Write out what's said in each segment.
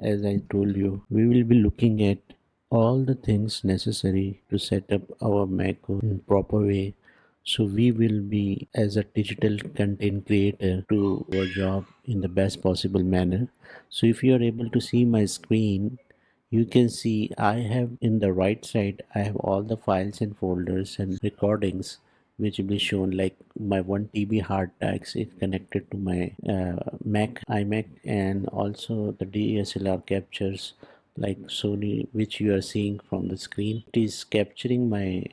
as I told you, we will be looking at all the things necessary to set up our Mac in proper way. So we will be as a digital content creator to our job in the best possible manner. So if you are able to see my screen, you can see I have in the right side, I have all the files and folders and recordings which will be shown, like my 1 TB hard disks is connected to my iMac, and also the DSLR captures like Sony, which you are seeing from the screen. It is capturing my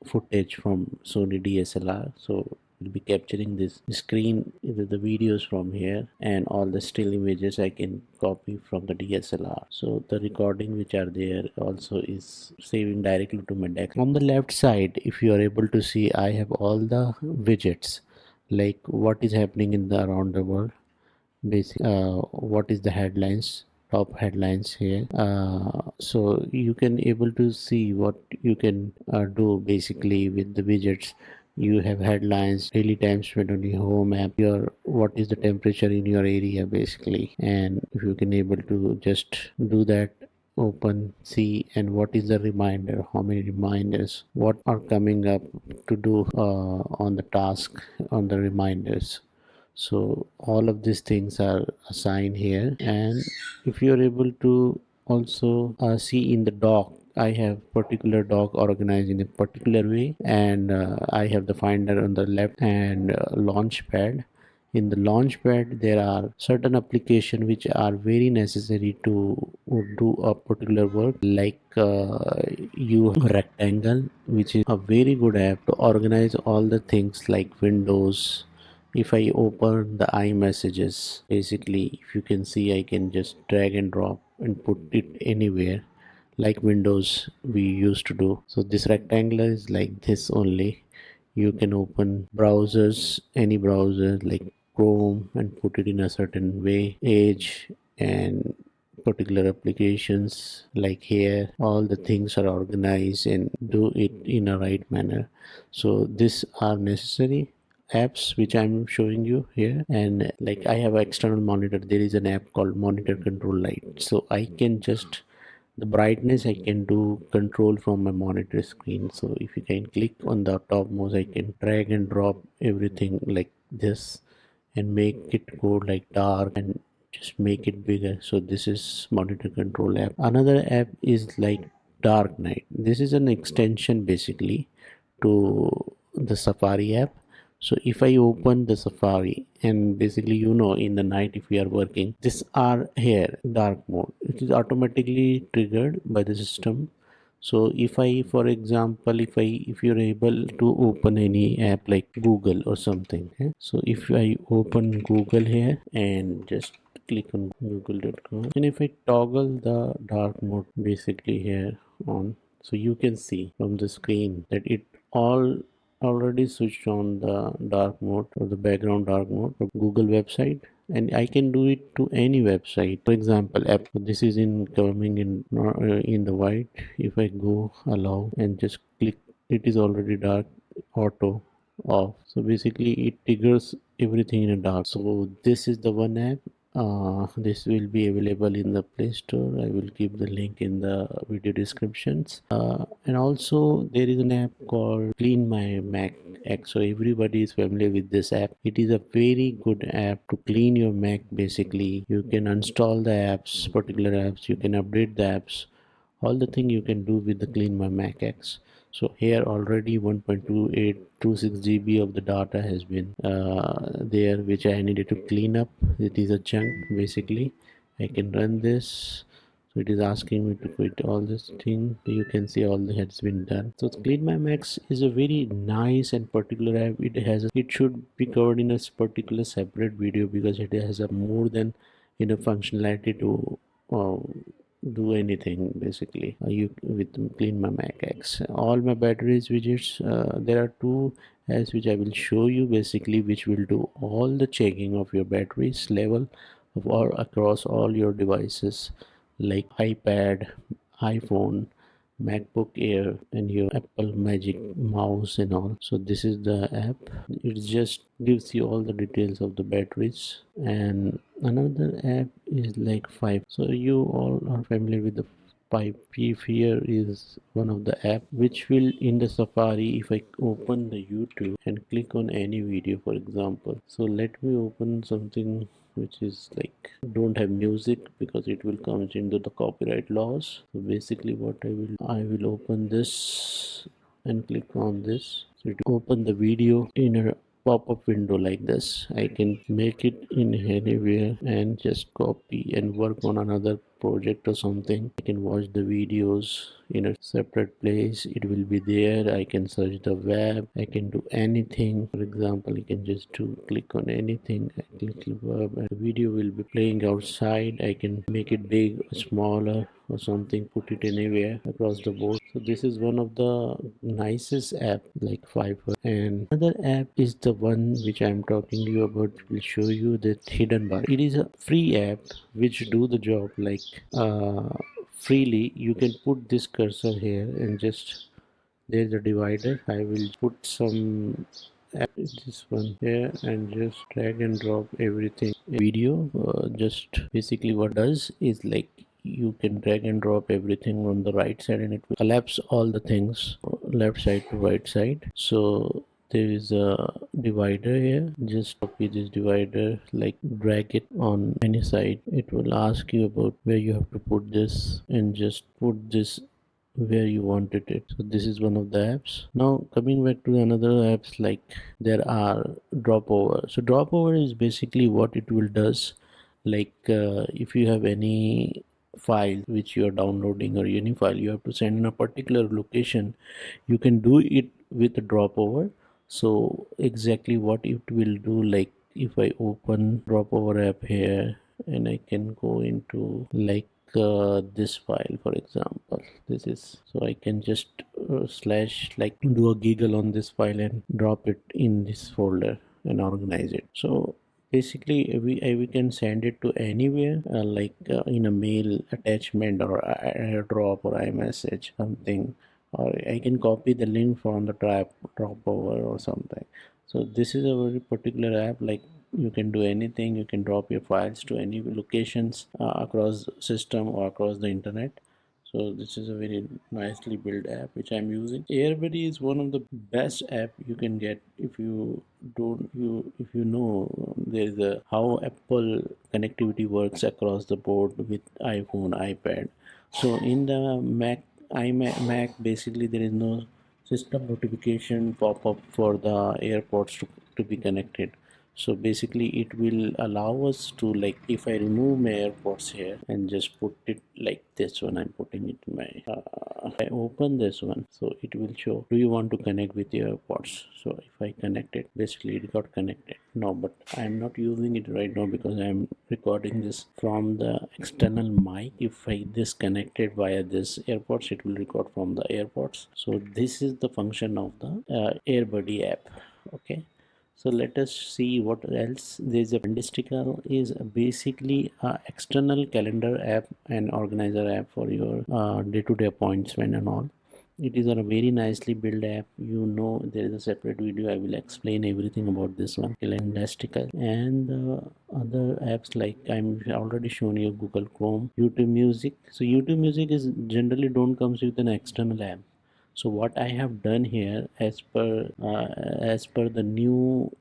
footage from Sony DSLR, so will be capturing this screen, the videos from here, and all the still images I can copy from the DSLR. So the recording which are there also is saving directly to my deck. On the left side, if you are able to see, I have all the widgets, like what is happening in the around the world, basic what is the headlines, top headlines here. So you can able to see what you can do basically with the widgets. You have headlines, daily time spent on your home app, your what is the temperature in your area basically, and if you can able to just do that, open, see, and what is the reminder, how many reminders, what are coming up to do on the task, on the reminders. So all of these things are assigned here, and if you are able to also see in the dock, I have particular dock organized in a particular way, and I have the finder on the left and launch pad. In the launch pad there are certain applications which are very necessary to do a particular work, like you rectangle, which is a very good app to organize all the things like windows. If I open the iMessages, basically if you can see, I can just drag and drop and put it anywhere like Windows we used to do. So this rectangular is like this only. You can open browsers, any browser like Chrome, and put it in a certain way, Edge, and particular applications like here. All the things are organized and do it in a right manner. So these are necessary apps which I'm showing you here. And like I have an external monitor, there is an app called monitor control light, so I can just the brightness I can do control from my monitor screen. So if you can click on the topmost, I can drag and drop everything like this and make it go like dark and just make it bigger. So this is monitor control app. Another app is like dark night. This is an extension basically to the Safari app. So if I open the Safari, and basically in the night if we are working, these are here dark mode, it is automatically triggered by the system. So if I, for example, if you're able to open any app like Google or something, so if I open Google here and just click on google.com, and if I toggle the dark mode basically here on, so you can see from the screen that it all already switched on the dark mode or the background dark mode of Google website, and I can do it to any website. For example, app, this is in coming in the white. If I go allow and just click, it is already dark, auto off. So basically it triggers everything in a dark. So this is the one app. This will be available in the Play Store. I will give the link in the video descriptions. And also there is an app called Clean My Mac X. So everybody is familiar with this app. It is a very good app to clean your Mac. Basically, you can install the apps, particular apps. You can update the apps. All the thing you can do with the Clean My Mac X. So here already 1.2826 GB of the data has been there, which I needed to clean up. It is a chunk basically. I can run this. So it is asking me to quit all this thing. You can see all that has been done. So Clean My Max is a very nice and particular app. It should be covered in a particular separate video because it has a more than enough functionality to uh, do anything basically. You with Clean My Mac X. All my batteries widgets, there are two as which I will show you basically, which will do all the checking of your batteries level of all across all your devices like iPad, iPhone, MacBook Air and your Apple Magic mouse and all. So this is the app. It just gives you all the details of the batteries. And another app is like 5. So you all are familiar with the pipe. Here is one of the app which will in the Safari, if I open the YouTube and click on any video, for example. So let me open something which is like don't have music because it will come into the copyright laws. So basically what I will open this and click on this. So it will open the video in a pop-up window like this. I can make it in anywhere and just copy and work on another project or something. I can watch the videos in a separate place. It will be there. I can search the web. I can do anything. For example, you can just click on anything. I click web and the video will be playing outside. I can make it big, smaller or something, put it anywhere across the board. So this is one of the nicest app like Fiverr. And another app is the one which I'm talking to you about. Will show you the hidden bar. It is a free app which do the job like freely. You can put this cursor here and just there's a divider. I will put some this one here and just drag and drop everything video. Just basically what does is like you can drag and drop everything on the right side and it will collapse all the things left side to right side. So there is a divider here. Just copy this divider, like drag it on any side. It will ask you about where you have to put this and just put this where you wanted it. So this is one of the apps. Now coming back to another apps, like there are dropover. So dropover is basically what it will does, like if you have any file which you are downloading or any file you have to send in a particular location, you can do it with a dropover. So exactly what it will do, like if I open dropover app here and I can go into like this file, for example, this is, so I can just slash like do a giggle on this file and drop it in this folder and organize it. So basically we can send it to anywhere, like in a mail attachment or airdrop or iMessage something, or I can copy the link from the dropover or something. So this is a very particular app, like you can do anything. You can drop your files to any locations across system or across the internet. So this is a very nicely built app which I'm using. AirBuddy is one of the best app you can get if you don't you if you know there's a how Apple connectivity works across the board with iPhone, iPad. So in the Mac basically there is no system notification pop up for the AirPods to be connected. So basically it will allow us to, like if I remove my AirPods here and just put it like this one, I'm putting it in my I open this one, so it will show, do you want to connect with your AirPods? So if I connect it, basically it got connected. No, but I'm not using it right now because I'm recording this from the external mic. If I disconnected via this AirPods, it will record from the AirPods. So this is the function of the AirBuddy app. Okay, so let us see what else. There's a Fantastical is basically a external calendar app and organizer app for your day-to-day appointment and all. It is a very nicely built app. You know, there is a separate video. I will explain everything about this one. Fantastical and other apps, like I'm already shown you Google Chrome, YouTube Music. So YouTube Music is generally don't comes with an external app. So what I have done here, as per the new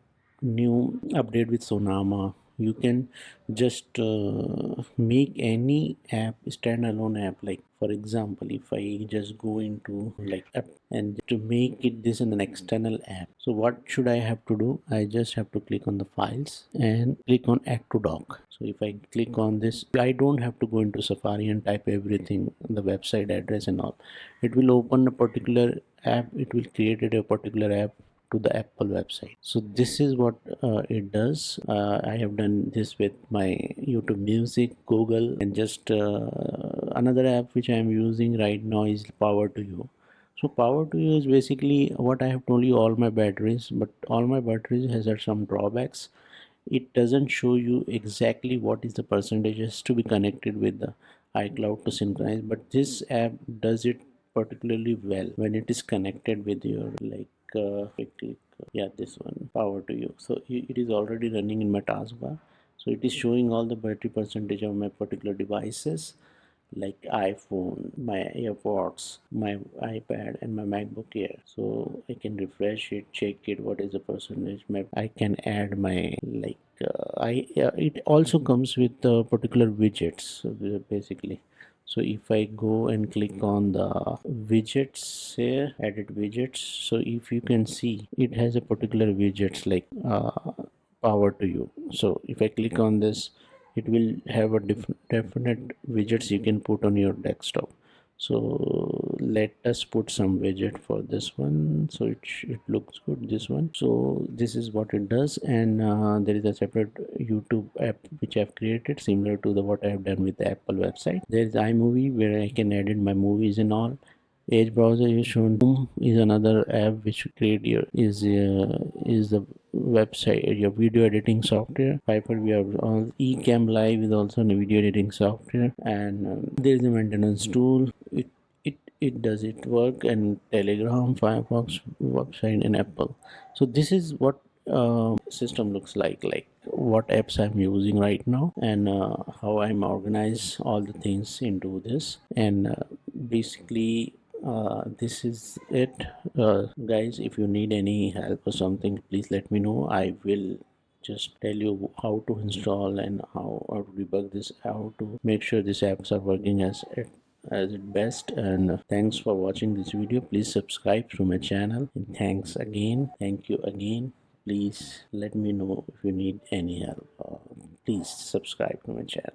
update with Sonama, you can just make any app standalone app. Like for example, if I just go into like app and to make it this in an external app, so what should I have to do? I just have to click on the files and click on add to dock. So if I click on this, I don't have to go into Safari and type everything, the website address and all. It will open a particular app. It will create a particular app to the Apple website. So this is what it does. I have done this with my YouTube Music, Google, and just another app which I am using right now is Power to You. So Power to You is basically what I have told you, all my batteries, but all my batteries has had some drawbacks. It doesn't show you exactly what is the percentages to be connected with the iCloud to synchronize, but this app does it particularly well when it is connected with your quick click, yeah, this one, power to you. So it is already running in my taskbar, so it is showing all the battery percentage of my particular devices like iPhone, my AirPods, my iPad, and my MacBook Air. So I can refresh it, check it, what is the percentage. I can add my it also comes with particular widgets, basically. So if I go and click on the widgets here, edit widgets, so if you can see, it has a particular widgets like power to you. So if I click on this, it will have a definite widgets you can put on your desktop. So let us put some widget for this one, so it looks good, this one. So this is what it does. And there is a separate YouTube app which I've created, similar to the what I have done with the Apple website. There is iMovie where I can edit my movies and all. Edge browser is shown. Is another app which create your is the website, your video editing software. Piper, we have all. ECam Live is also a video editing software. And there is a maintenance tool. It does it work. And Telegram, Firefox website, and Apple. So this is what system looks like what apps I'm using right now, and how I'm organize all the things into this. And basically this is it. Guys, if you need any help or something, please let me know. I will just tell you how to install and how to debug this, how to make sure these apps are working as it best. And thanks for watching this video. Please subscribe to my channel, and thanks again, thank you again. Please let me know if you need any help. Please subscribe to my channel.